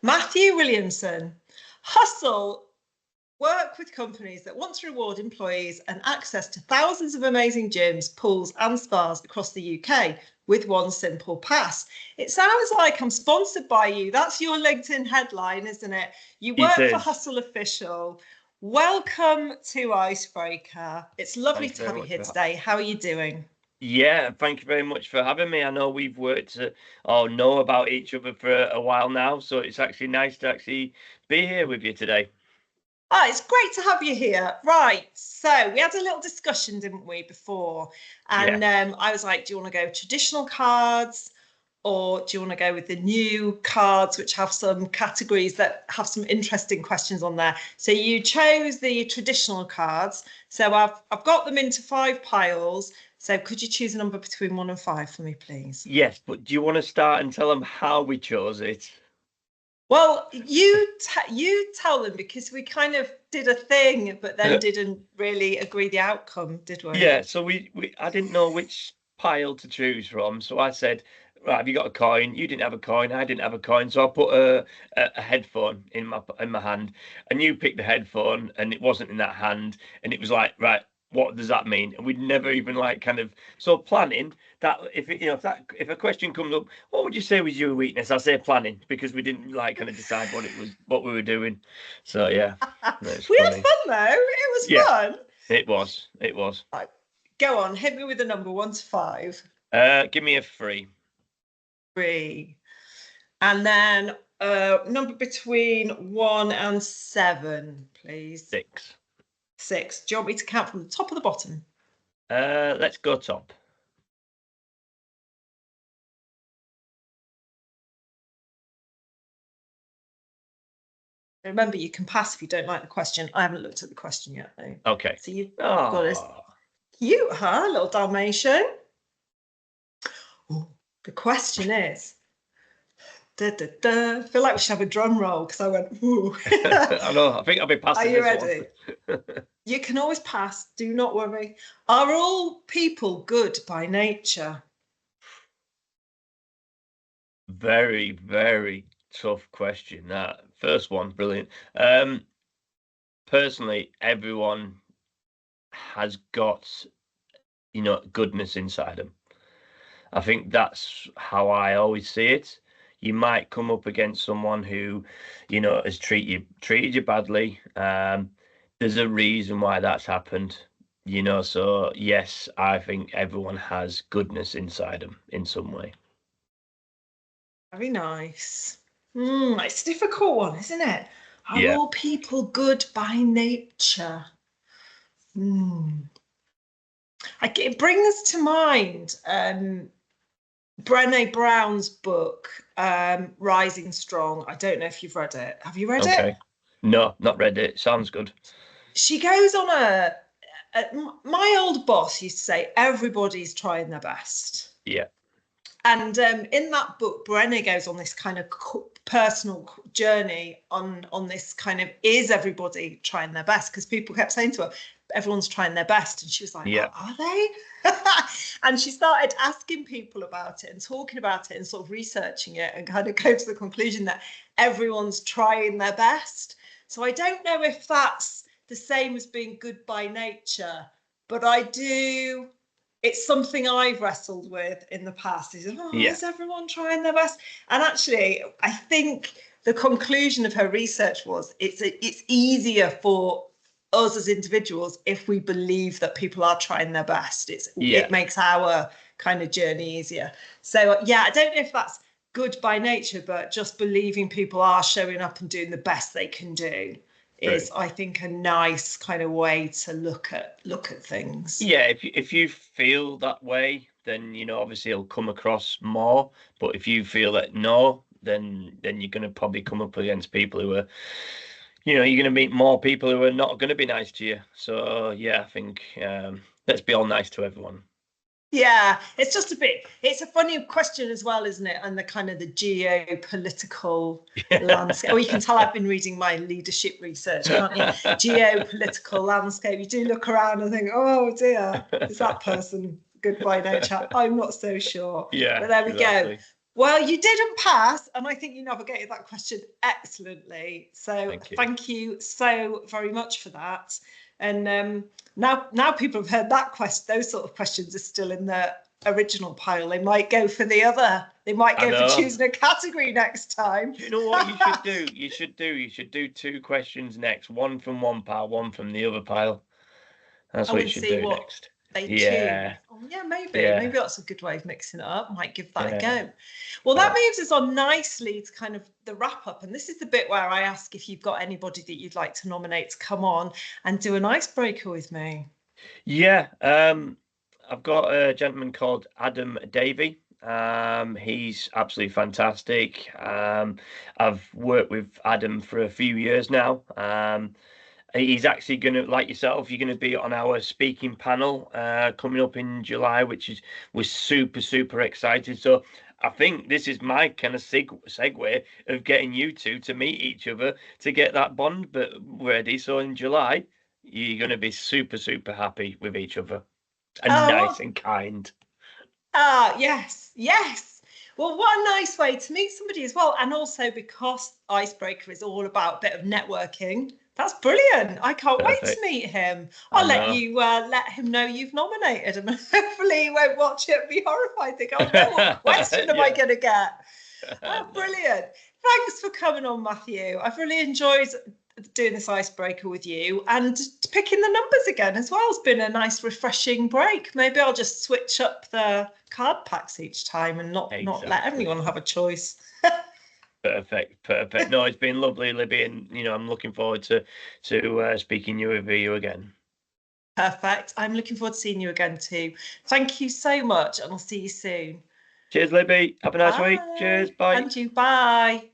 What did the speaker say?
Matthew Williamson. Hustle. Work with companies that want to reward employees and access to thousands of amazing gyms, pools and spas across the UK with one simple pass. It sounds like I'm sponsored by you. That's your LinkedIn headline, isn't it? You work for Hustle Official. Welcome to Icebreaker. It's lovely to have you here today. How are you doing? Yeah, thank you very much for having me. I know we've worked or know about each other for a while now, so it's actually nice to actually be here with you today. Oh, it's great to have you here. Right. So we had a little discussion, didn't we, before? And I was like, do you want to go traditional cards or do you want to go with the new cards, which have some categories that have some interesting questions on there? So you chose the traditional cards. So I've got them into 5 piles. So could you choose a number between 1 and 5 for me, please? Yes, but do you want to start and tell them how we chose it? Well, you tell them, because we kind of did a thing, but then didn't really agree the outcome, did we? Yeah, so I didn't know which pile to choose from, so I said, right, have you got a coin? You didn't have a coin, I didn't have a coin, so I put a headphone in my hand, and you picked the headphone, and it wasn't in that hand, and it was like, right, what does that mean? And we'd never even so planning that if a question comes up, what would you say was your weakness? I say planning, because we didn't decide what we were doing. So yeah, we had fun though. It was fun. It was. Right, go on, hit me with a number 1 to 5. Give me a 3. 3. And then number between 1 and 7, please. 6. 6. Do you want me to count from the top or the bottom? Let's go top. Remember, you can pass if you don't like the question. I haven't looked at the question yet, though. Okay. So you've got this cute, huh? Little Dalmatian. Ooh, the question is, I feel like we should have a drum roll, because I went, ooh. I know. I think I'll be passing. Are you ready? You can always pass. Do not worry. Are all people good by nature? Very, very tough question. That first one, brilliant. Personally, everyone has got, goodness inside them. I think that's how I always see it. You might come up against someone who, has treated you badly. There's a reason why that's happened, So yes, I think everyone has goodness inside them in some way. Very nice. It's a difficult one, isn't it? Are all people good by nature? It brings to mind Brené Brown's book, Rising Strong. I don't know if you've read it. Have you read it? No, not read it. Sounds good. She goes on my old boss used to say, everybody's trying their best. Yeah. And in that book, Brené goes on this kind of personal journey on this kind of, is everybody trying their best? Because people kept saying to her, everyone's trying their best. And she was like, are they? And she started asking people about it and talking about it and sort of researching it, and kind of came to the conclusion that everyone's trying their best. So I don't know if that's the same as being good by nature, but it's something I've wrestled with in the past. Is everyone trying their best? And actually, I think the conclusion of her research was it's easier for us as individuals if we believe that people are trying their best. It makes our kind of journey easier. So I don't know if that's good by nature, but just believing people are showing up and doing the best they can do is, I think, a nice kind of way to look at things. Yeah, if you feel that way, then obviously it'll come across more. But if you feel that no, then you're going to probably come up against people who are, you're going to meet more people who are not going to be nice to you. So I think let's be all nice to everyone. Yeah, it's a funny question as well, isn't it? And the kind of the geopolitical landscape. You can tell I've been reading my leadership research, can't you? Geopolitical landscape. You do look around and think, oh dear, is that person good by nature? I'm not so sure. Yeah, but there we go. Well, you didn't pass, and I think you navigated that question excellently. So thank you so very much for that. And now people have heard that question. Those sort of questions are still in the original pile. They might go for the other. They might go for choosing a category next time. Do you know what you should do? You should do 2 questions next. One from one pile, one from the other pile. That's what you should do next. They choose. Oh, yeah, maybe that's a good way of mixing it up. Might give that a go. Well, that moves us on nicely to kind of the wrap up, and this is the bit where I ask if you've got anybody that you'd like to nominate to come on and do an icebreaker with me. Yeah, I've got a gentleman called Adam Davey. He's absolutely fantastic. I've worked with Adam for a few years now. He's actually going to, like yourself, you're going to be on our speaking panel coming up in July, we're super excited. So I think this is my kind of segue of getting you two to meet each other to get that bond ready. So in July, you're going to be super happy with each other and nice and kind. Yes. Well, what a nice way to meet somebody as well. And also because Icebreaker is all about a bit of networking. That's brilliant. I can't wait to meet him. I'll let you let him know you've nominated him. Hopefully he won't watch it and be horrified. Think, oh no, what question am I going to get? Oh, brilliant. Thanks for coming on, Matthew. I've really enjoyed doing this icebreaker with you and picking the numbers again as well. It's been a nice refreshing break. Maybe I'll just switch up the card packs each time and not let everyone have a choice. Perfect. No, it's been lovely, Libby, and I'm looking forward to speaking with you again. Perfect. I'm looking forward to seeing you again too. Thank you so much, and I'll see you soon. Cheers, Libby. Have a nice week. Cheers. Bye. And you. Bye.